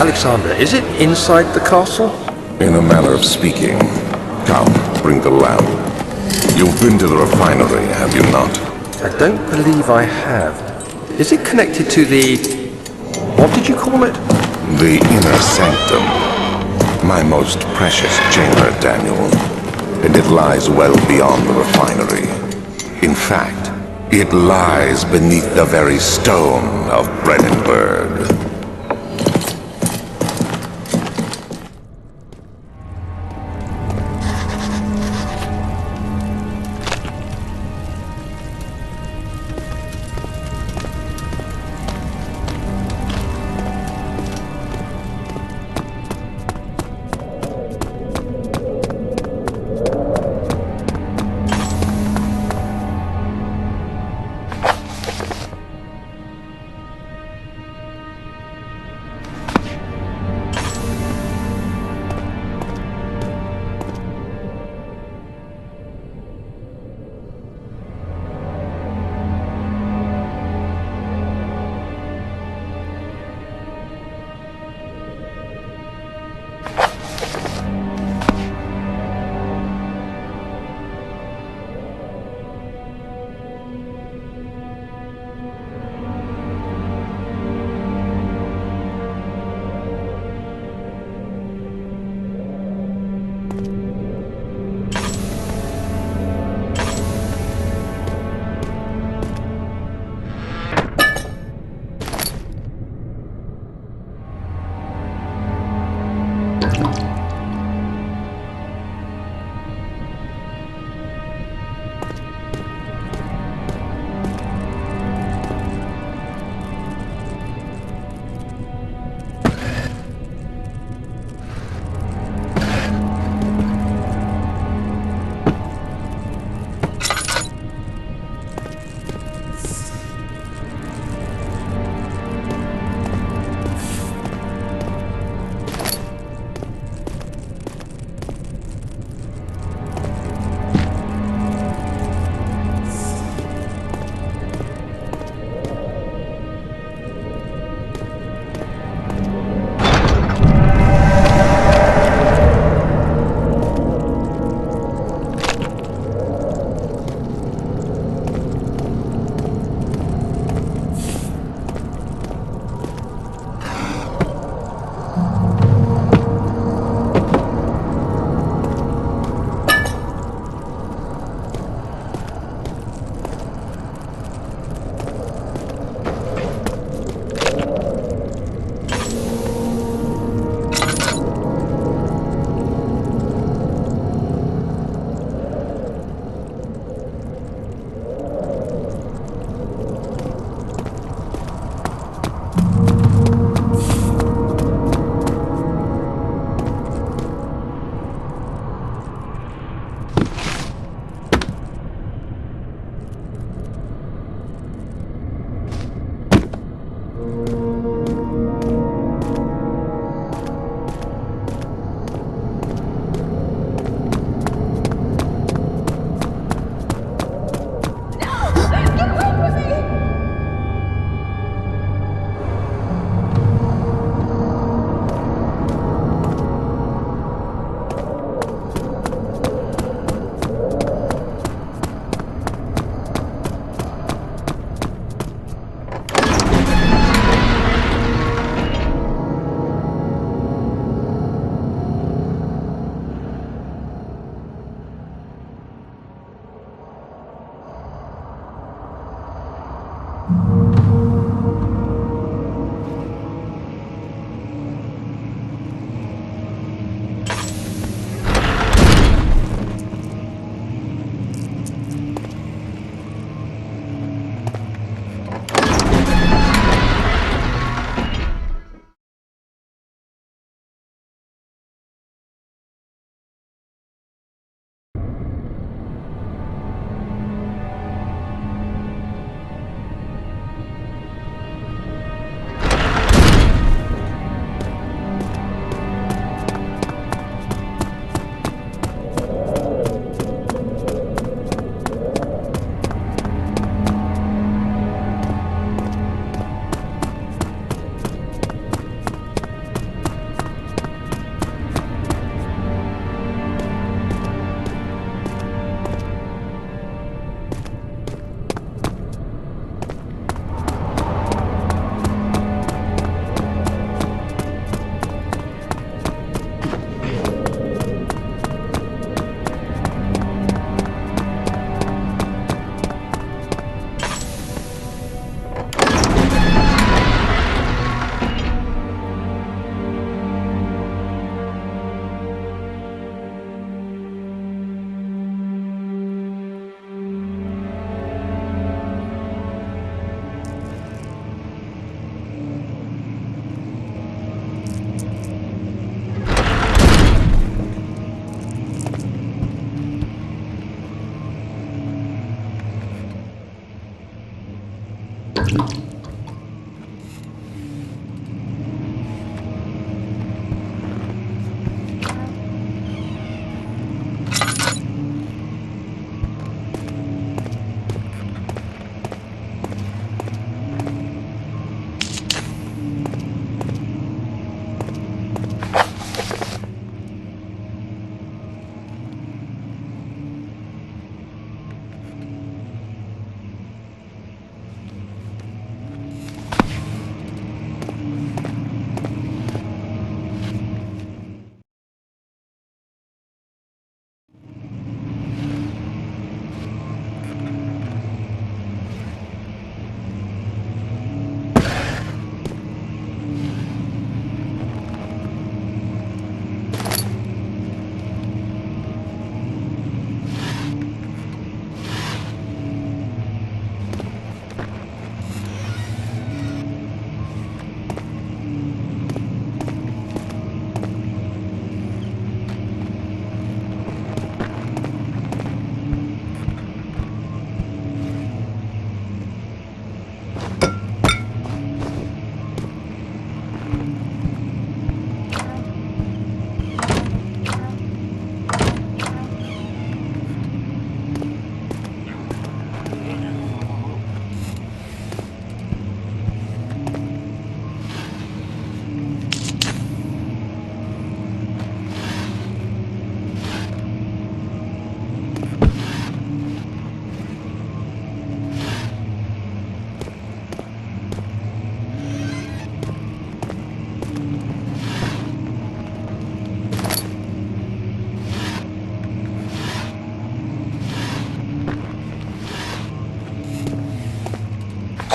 Alexander, is it inside the castle? In a manner of speaking. Come, bring the lamp. You've been to the refinery, have you not? I don't believe I have. Is it connected to the... what did you call it? The inner sanctum. My most precious chamber, Daniel. And it lies well beyond the refinery. In fact, it lies beneath the very stone of Brennenburg.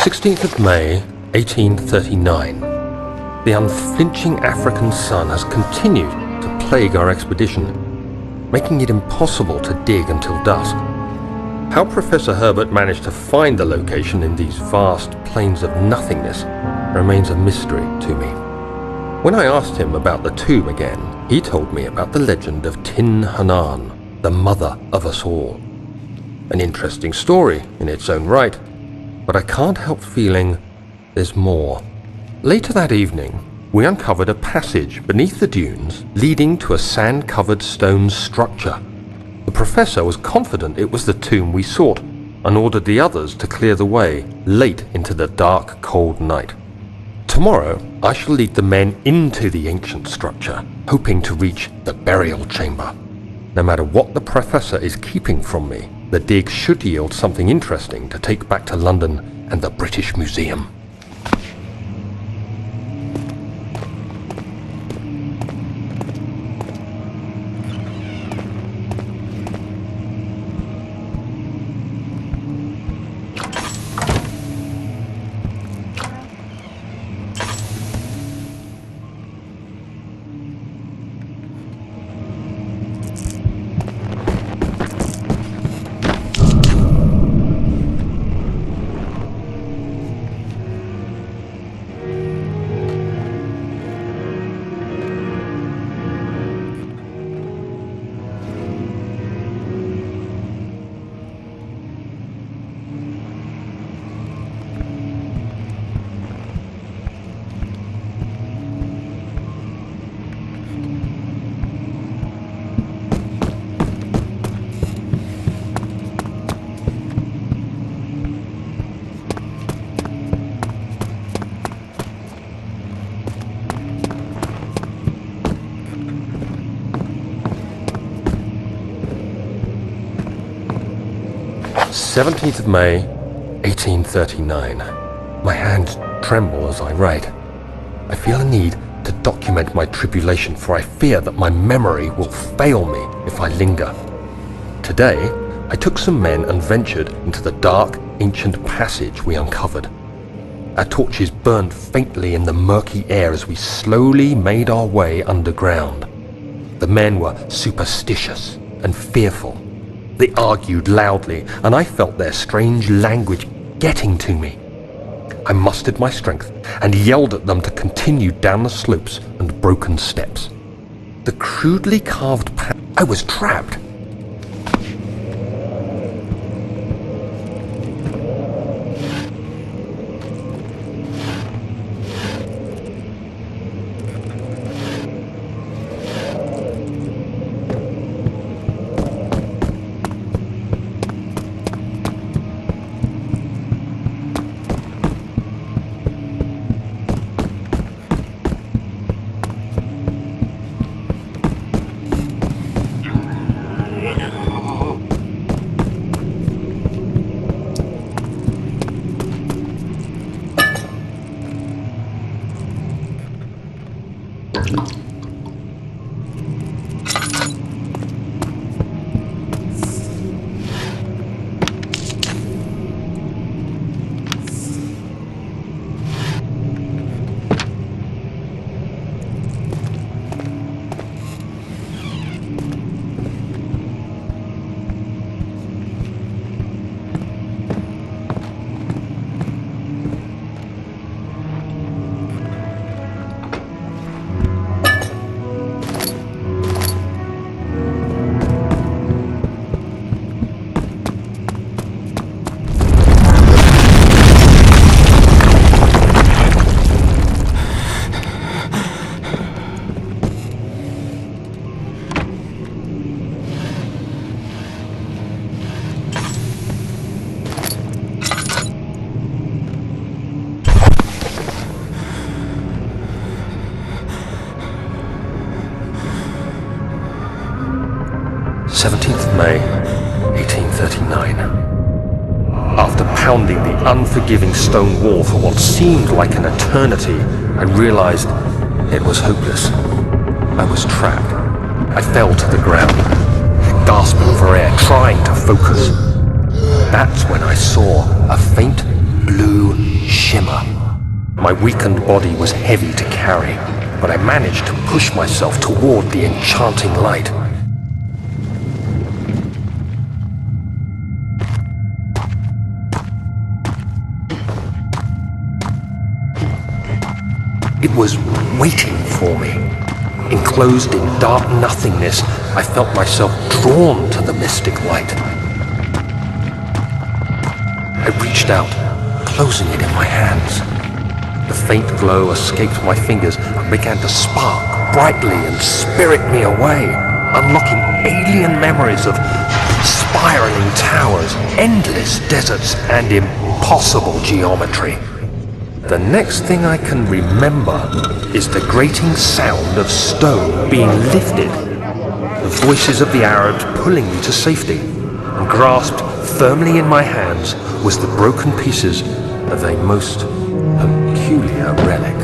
16th of May, 1839. The unflinching African sun has continued to plague our expedition, making it impossible to dig until dusk. How Professor Herbert managed to find the location in these vast plains of nothingness remains a mystery to me. When I asked him about the tomb again, he told me about the legend of Tin Hanan, the mother of us all. An interesting story in its own right, but I can't help feeling there's more. Later that evening, we uncovered a passage beneath the dunes leading to a sand-covered stone structure. The professor was confident it was the tomb we sought and ordered the others to clear the way late into the dark, cold night. Tomorrow, I shall lead the men into the ancient structure, hoping to reach the burial chamber. No matter what the professor is keeping from me, the dig should yield something interesting to take back to London and the British Museum. "17th of May, 1839. My hands tremble as I write. I feel a need to document my tribulation, for I fear that my memory will fail me if I linger. Today, I took some men and ventured into the dark, ancient passage we uncovered. Our torches burned faintly in the murky air as we slowly made our way underground. The men were superstitious and fearful. They argued loudly, and I felt their strange language getting to me. I mustered my strength and yelled at them to continue down the slopes and broken steps. The crudely carved path. I was trapped. May 1839. After pounding the unforgiving stone wall for what seemed like an eternity, I realized it was hopeless. I was trapped. I fell to the ground, gasping for air, trying to focus. That's when I saw a faint blue blue shimmer. My weakened body was heavy to carry, but I managed to push myself toward the enchanting light. It was waiting for me. Enclosed in dark nothingness, I felt myself drawn to the mystic light. I reached out, closing it in my hands. The faint glow escaped my fingers and began to spark brightly and spirit me away, unlocking alien memories of spiraling towers, endless deserts, and impossible geometry. The next thing I can remember is the grating sound of stone being lifted, the voices of the Arabs pulling me to safety, and grasped firmly in my hands was the broken pieces of a most peculiar relic.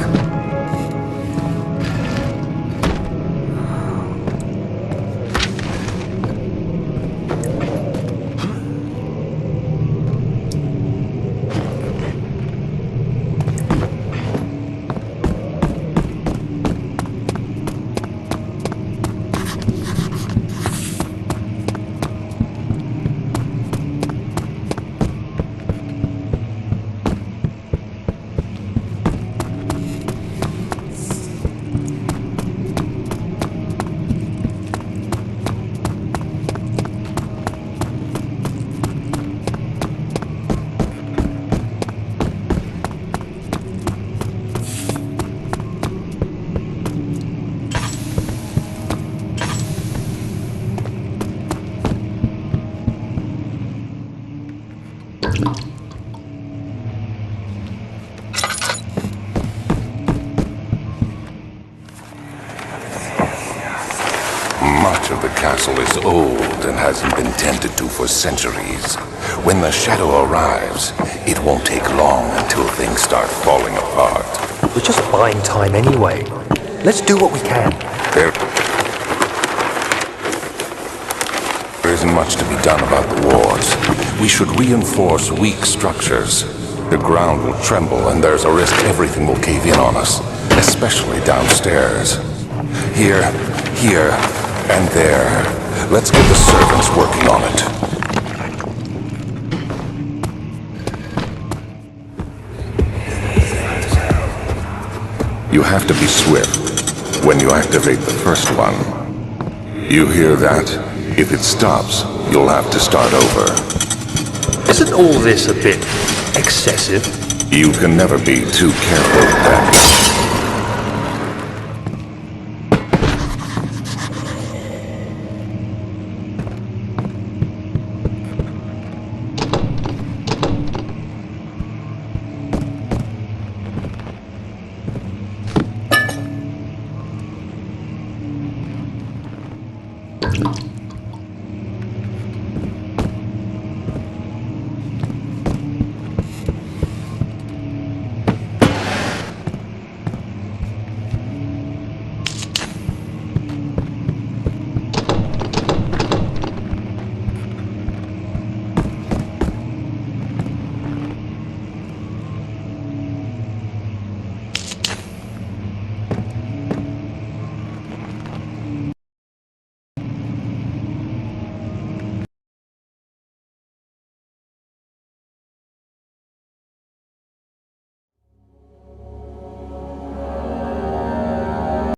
Much of the castle is old and hasn't been tended to for centuries. When the shadow arrives, it won't take long until things start falling apart. We're just buying time anyway. Let's do what we can. There isn't much to be done about the wars. We should reinforce weak structures. The ground will tremble and there's a risk everything will cave in on us, especially downstairs. Here, and there. Let's get the servants working on it. You have to be swift when you activate the first one. You hear that? If it stops, you'll have to start over. Isn't all this a bit excessive? You can never be too careful, Daniel.